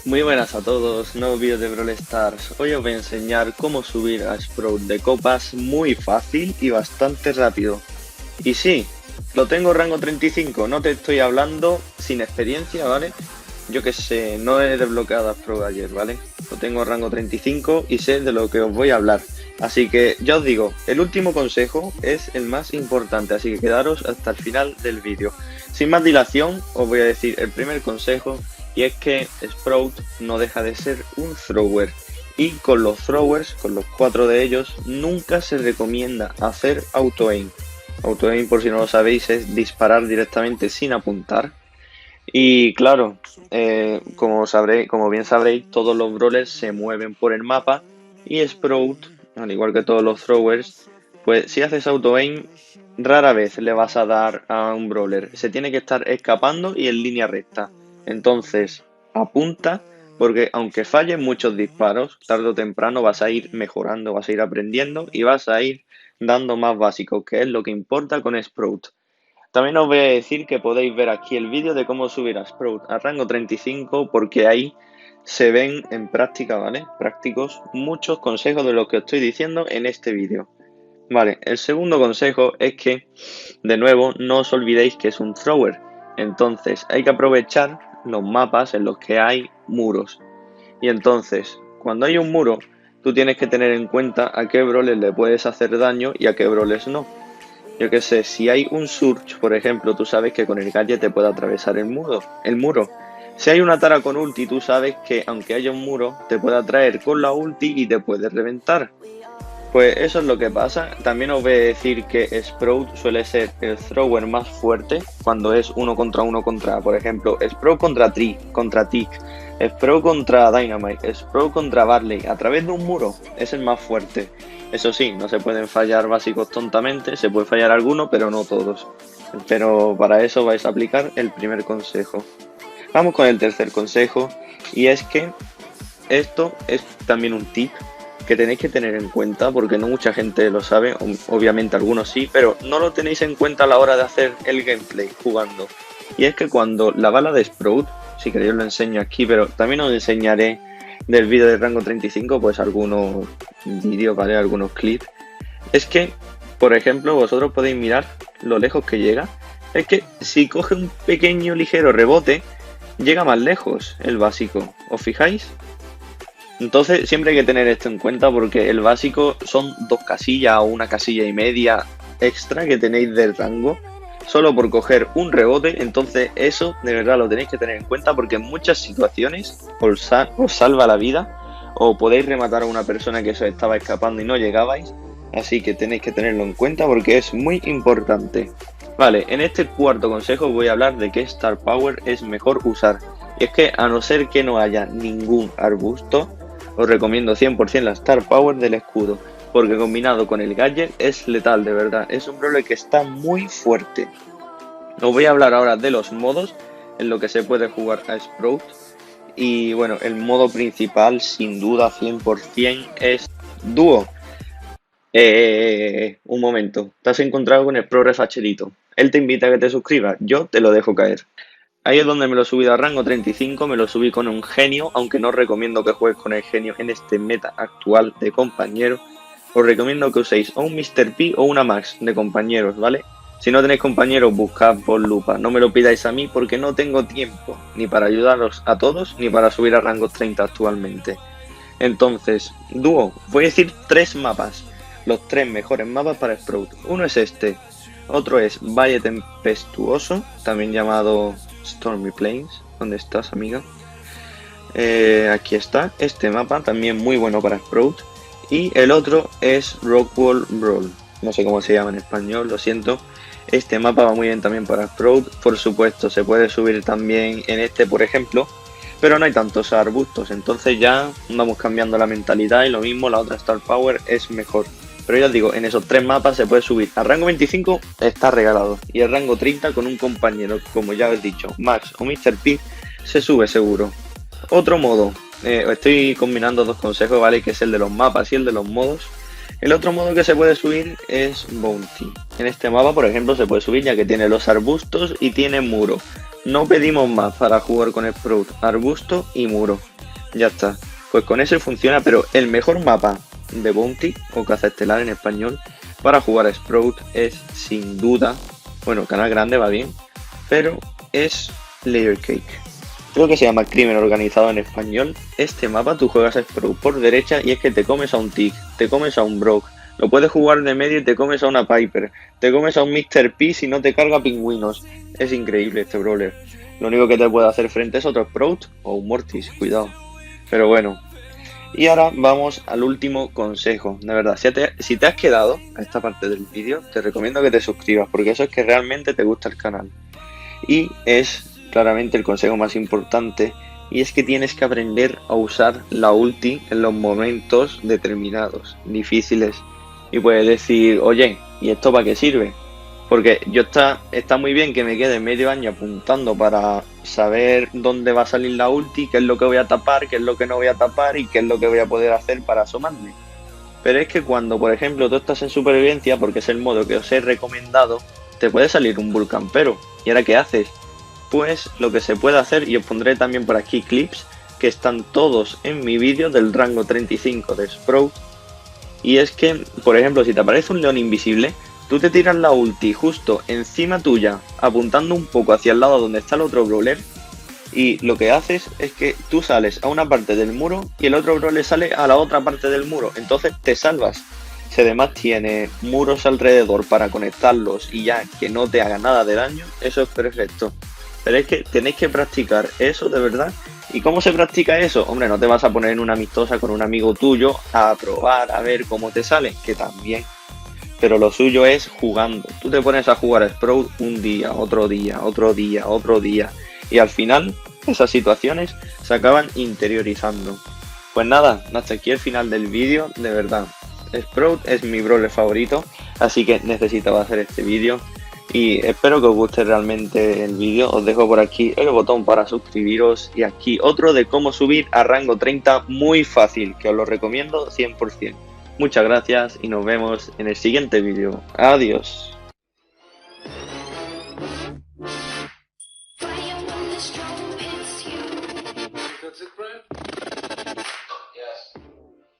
Muy buenas a todos, nuevo vídeo de Brawl Stars. Hoy os voy a enseñar cómo subir a Sprout de copas muy fácil y bastante rápido. Y sí, lo tengo rango 35, no te estoy hablando sin experiencia, ¿vale? Yo que sé, no he desbloqueado a Sprout ayer, ¿vale? Lo tengo rango 35 y sé de lo que os voy a hablar. Así que ya os digo, el último consejo es el más importante, así que quedaros hasta el final del vídeo. Sin más dilación, os voy a decir el primer consejo. Y es que Sprout no deja de ser un thrower. Y con los throwers, con los 4 de ellos, nunca se recomienda hacer auto-aim. Auto-aim, por si no lo sabéis, es disparar directamente sin apuntar. Y claro, como bien sabréis, todos los brawlers se mueven por el mapa. Y Sprout, al igual que todos los throwers, pues si haces auto-aim, rara vez le vas a dar a un brawler. Se tiene que estar escapando y en línea recta. Entonces, apunta, porque aunque fallen muchos disparos, tarde o temprano vas a ir mejorando, vas a ir aprendiendo y vas a ir dando más básicos, que es lo que importa con Sprout. También os voy a decir que podéis ver aquí el vídeo de cómo subir a Sprout a rango 35, porque ahí se ven en práctica, ¿vale? Prácticos muchos consejos de lo que os estoy diciendo en este vídeo. Vale, el segundo consejo es que, de nuevo, no os olvidéis que es un thrower. Entonces hay que aprovechar los mapas en los que hay muros. Y entonces, cuando hay un muro, tú tienes que tener en cuenta a qué brawlers le puedes hacer daño y a qué brawlers no. Yo que sé, si hay un Surge, por ejemplo, tú sabes que con el gadget te puede atravesar el muro. Si hay una Tara con ulti, tú sabes que aunque haya un muro, te puede atraer con la ulti y te puede reventar. Pues eso es lo que pasa. También os voy a decir que Sprout suele ser el thrower más fuerte cuando es uno contra, por ejemplo, Sprout contra Tick, Sprout contra Dynamite, Sprout contra Barley, a través de un muro, es el más fuerte. Eso sí, no se pueden fallar básicos tontamente, se puede fallar alguno, pero no todos. Pero para eso vais a aplicar el primer consejo. Vamos con el tercer consejo, y es que esto es también un tip que tenéis que tener en cuenta, porque no mucha gente lo sabe, obviamente algunos sí, pero no lo tenéis en cuenta a la hora de hacer el gameplay jugando. Y es que cuando la bala de Sprout, si queréis lo enseño aquí, pero también os enseñaré del vídeo de rango 35, pues algunos vídeos, ¿vale? Algunos clips. Es que, por ejemplo, vosotros podéis mirar lo lejos que llega. Es que si coge un pequeño ligero rebote, llega más lejos el básico. ¿Os fijáis? Entonces siempre hay que tener esto en cuenta, porque el básico son 2 casillas o 1 casilla y media extra que tenéis del rango solo por coger un rebote. Entonces eso de verdad lo tenéis que tener en cuenta, porque en muchas situaciones os salva la vida o podéis rematar a una persona que se estaba escapando y no llegabais. Así que tenéis que tenerlo en cuenta porque es muy importante. Vale, en este cuarto consejo os voy a hablar de qué Star Power es mejor usar. Y es que a no ser que no haya ningún arbusto, os recomiendo 100% la Star Power del escudo, porque combinado con el gadget es letal, de verdad. Es un brawler que está muy fuerte. Os voy a hablar ahora de los modos en los que se puede jugar a Sprout. Y bueno, el modo principal, sin duda 100%, es dúo. Un momento, te has encontrado con el Pro Refacherito. Él te invita a que te suscribas, yo te lo dejo caer. Ahí es donde me lo he subido a rango 35, me lo subí con un genio, aunque no os recomiendo que juegues con el genio en este meta actual de compañero. Os recomiendo que uséis o un Mr. P o una Max de compañeros, ¿vale? Si no tenéis compañeros, buscad por lupa. No me lo pidáis a mí porque no tengo tiempo, ni para ayudaros a todos, ni para subir a rango 30 actualmente. Entonces, dúo, voy a decir 3 mapas. Los 3 mejores mapas para Sprout. Uno es este, otro es Valle Tempestuoso, también llamado Stormy Plains. ¿Dónde estás, amiga? Aquí está, este mapa también muy bueno para Sprout. Y el otro es Rockwall Brawl, no sé cómo se llama en español, lo siento. Este mapa va muy bien también para Sprout. Por supuesto, se puede subir también en este, por ejemplo, pero no hay tantos arbustos, entonces ya vamos cambiando la mentalidad y lo mismo, la otra Star Power es mejor. Pero ya os digo, en esos 3 mapas se puede subir. Al rango 25 está regalado. Y al rango 30 con un compañero, como ya os he dicho, Max o Mr. P, se sube seguro. Otro modo. Estoy combinando 2 consejos, ¿vale? Que es el de los mapas y el de los modos. El otro modo que se puede subir es Bounty. En este mapa, por ejemplo, se puede subir ya que tiene los arbustos y tiene muro. No pedimos más para jugar con Sprout, arbusto y muro. Ya está. Pues con eso funciona, pero el mejor mapa de Bounty, o Caza Estelar en español, para jugar a Sprout es sin duda, bueno, Canal Grande va bien, pero es Layer Cake. Creo que se llama Crimen Organizado en español. Este mapa tú juegas a Sprout por derecha y es que te comes a un Tick, te comes a un Brock, lo puedes jugar de medio y te comes a una Piper, te comes a un Mr. P si no te carga pingüinos. Es increíble este brawler. Lo único que te puede hacer frente es otro Sprout o un Mortis, cuidado. Pero bueno, y ahora vamos al último consejo. De verdad, si te has quedado a esta parte del vídeo, te recomiendo que te suscribas, porque eso es que realmente te gusta el canal. Y es claramente el consejo más importante, y es que tienes que aprender a usar la ulti en los momentos determinados, difíciles. Y puedes decir, oye, ¿y esto para qué sirve? Porque está muy bien que me quede medio año apuntando para saber dónde va a salir la ulti, qué es lo que voy a tapar, qué es lo que no voy a tapar y qué es lo que voy a poder hacer para asomarme. Pero es que cuando, por ejemplo, tú estás en supervivencia, porque es el modo que os he recomendado, te puede salir un bull campero. ¿Y ahora qué haces? Pues lo que se puede hacer, y os pondré también por aquí clips, que están todos en mi vídeo del rango 35 de Sprout. Y es que, por ejemplo, si te aparece un león invisible, tú te tiras la ulti justo encima tuya, apuntando un poco hacia el lado donde está el otro brawler, y lo que haces es que tú sales a una parte del muro y el otro brawler sale a la otra parte del muro, entonces te salvas. Si además tiene muros alrededor para conectarlos y ya que no te haga nada de daño, eso es perfecto. Pero es que tenéis que practicar eso de verdad. ¿Y cómo se practica eso? Hombre, no te vas a poner en una amistosa con un amigo tuyo a probar, a ver cómo te sale, que también. Pero lo suyo es jugando. Tú te pones a jugar a Sprout un día, otro día, otro día, otro día. Y al final, esas situaciones se acaban interiorizando. Pues nada, hasta aquí el final del vídeo, de verdad. Sprout es mi brawler favorito, así que necesitaba hacer este vídeo. Y espero que os guste realmente el vídeo. Os dejo por aquí el botón para suscribiros. Y aquí otro de cómo subir a rango 30 muy fácil, que os lo recomiendo 100%. Muchas gracias y nos vemos en el siguiente vídeo. Adiós.